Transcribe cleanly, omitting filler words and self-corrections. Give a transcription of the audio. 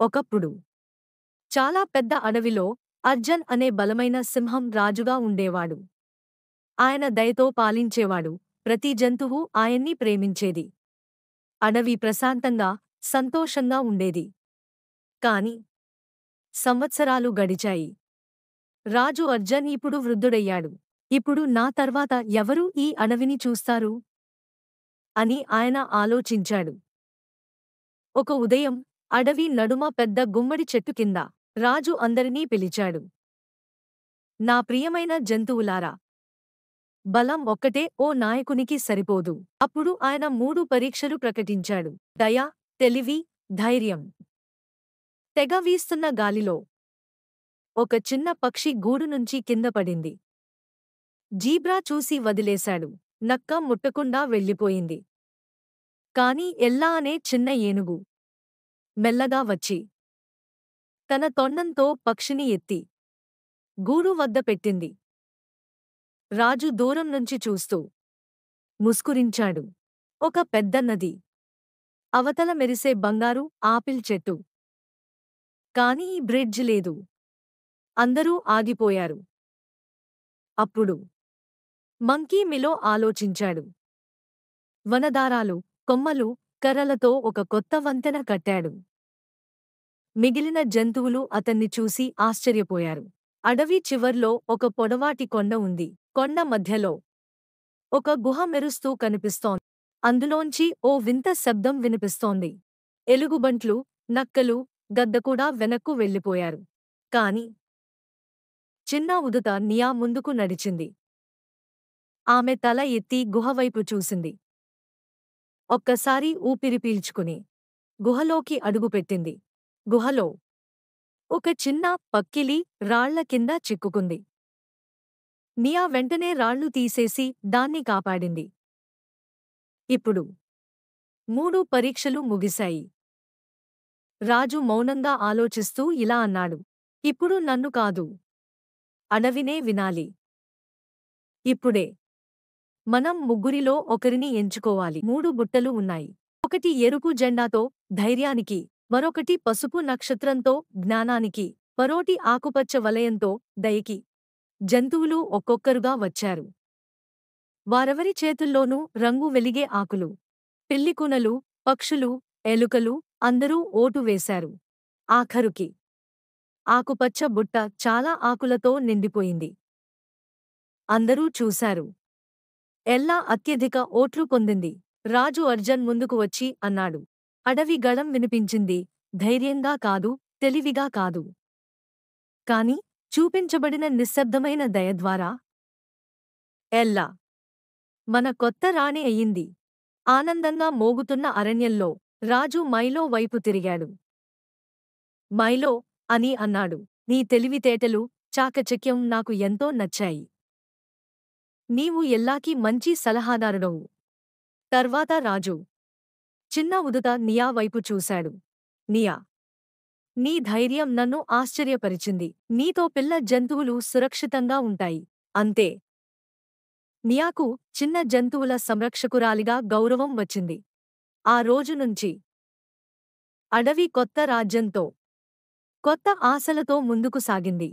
ఒకప్పుడు చాలా పెద్ద అడవిలో అర్జన్ అనే బలమైన సింహం రాజుగా ఉండేవాడు. ఆయన దయతో పాలించేవాడు. ప్రతి జంతువు ఆయన్ని ప్రేమించేది. అడవి ప్రశాంతంగా, సంతోషంగా ఉండేది. కాని సంవత్సరాలు గడిచాయి. రాజు అర్జన్ ఇప్పుడు వృద్ధుడయ్యాడు. ఇప్పుడు నా తర్వాత ఎవరు ఈ అడవిని చూస్తారు అని ఆయన ఆలోచించాడు. ఒక ఉదయం అడవి నడుమ పెద్ద గుమ్మడి చెట్టు కింద రాజు అందరినీ పిలిచాడు. నా ప్రియమైన జంతువులారా, బలం ఒక్కటే ఓ నాయకునికి సరిపోదు. అప్పుడు ఆయన 3 పరీక్షలు ప్రకటించాడు. దయ, తెలివి, ధైర్యం. తెగ వీస్తున్న గాలిలో ఒక చిన్న పక్షి గూడు నుంచి కింద పడింది. జీబ్రా చూసి వదిలేశాడు. నక్క ముట్టకుండా వెళ్ళిపోయింది. కాని ఎల్లా అనే చిన్న ఏనుగు మెల్లగా వచ్చి తన తొండంతో పక్షిని ఎత్తి గూడు వద్ద పెట్టింది. రాజు దూరం నుంచి చూస్తూ ముస్కురించాడు. ఒక పెద్ద నది, అవతల మెరిసే బంగారు ఆపిల్ చెట్టు. కానీ బ్రిడ్జ్ లేదు. అందరూ ఆగిపోయారు. అప్పుడు మంకీ మిలో ఆలోచించాడు. వనదారాలు, కొమ్మలు, కర్రలతో ఒక కొత్త వంతెన కట్టాడు. మిగిలిన జంతువులు అతన్ని చూసి ఆశ్చర్యపోయారు. అడవి చివర్లో ఒక పొడవాటి కొండ ఉంది. కొండ మధ్యలో ఒక గుహ మెరుస్తూ కనిపిస్తోంది. అందులోంచి ఓ వింత శబ్దం వినిపిస్తోంది. ఎలుగుబంట్లు, నక్కలు, గద్ద కూడా వెనక్కు వెళ్ళిపోయారు. కాని చిన్న ఉదుత నియా ముందుకు నడిచింది. ఆమె తల ఎత్తి గుహవైపు చూసింది. ఒక్కసారి ఊపిరి పీల్చుకుని గుహలోకి అడుగుపెట్టింది. గుహలో ఒక చిన్న పక్కిలి రాళ్ల కింద చిక్కుకుంది. నియా వెంటనే రాళ్లు తీసేసి దాన్ని కాపాడింది. ఇప్పుడు 3 పరీక్షలు ముగిశాయి. రాజు మౌనంగా ఆలోచిస్తూ ఇలా అన్నాడు. ఇప్పుడు నన్ను కాదు, అడవినే వినాలి. ఇప్పుడే మనం ముగ్గురిలో ఒకరిని ఎంచుకోవాలి. 3 బుట్టలు ఉన్నాయి. ఒకటి ఎరుపు జెండాతో ధైర్యానికి, మరొకటి పసుపు నక్షత్రంతో జ్ఞానానికి, మరోటి ఆకుపచ్చ వలయంతో దయకి. జంతువులు ఒక్కొక్కరుగా వచ్చారు. వారెవరి చేతుల్లోనూ రంగు వెలిగే ఆకులు. పిల్లికూనలు, పక్షులు, ఎలుకలు అందరూ ఓటు వేశారు. ఆఖరుకి ఆకుపచ్చ బుట్ట చాలా ఆకులతో నిండిపోయింది. అందరూ చూశారు. ఎల్లా అత్యధిక ఓట్లు పొందింది. రాజు అర్జన్ ముందుకు వచ్చి అన్నాడు. అడవి గళం వినిపించింది. ధైర్యంగా కాదు, తెలివిగా కాదు, కాని చూపించబడిన నిశ్శబ్దమైన దయ ద్వారా. ఎల్లా మన కొత్త రాణి అయ్యింది. ఆనందంగా మోగుతున్న అరణ్యంలో రాజు మైలో వైపు తిరిగాడు. మైలో అని అన్నాడు. నీ తెలివితేటలు, చాకచక్యం నాకు ఎంతో నచ్చాయి. నీవు ఎల్లాకి మంచి సలహాదారుడవు. తర్వాత రాజు చిన్న ఉదుత నియా వైపు చూశాడు. నియా, నీ ధైర్యం నన్ను ఆశ్చర్యపరిచింది. నీతో పిల్ల జంతువులు సురక్షితంగా ఉంటాయి. అంతే. నియాకు చిన్న జంతువుల సంరక్షకురాలిగా గౌరవం వచ్చింది. ఆ రోజు నుంచి అడవి కొత్త రాజ్యంతో, కొత్త ఆశలతో ముందుకు సాగింది.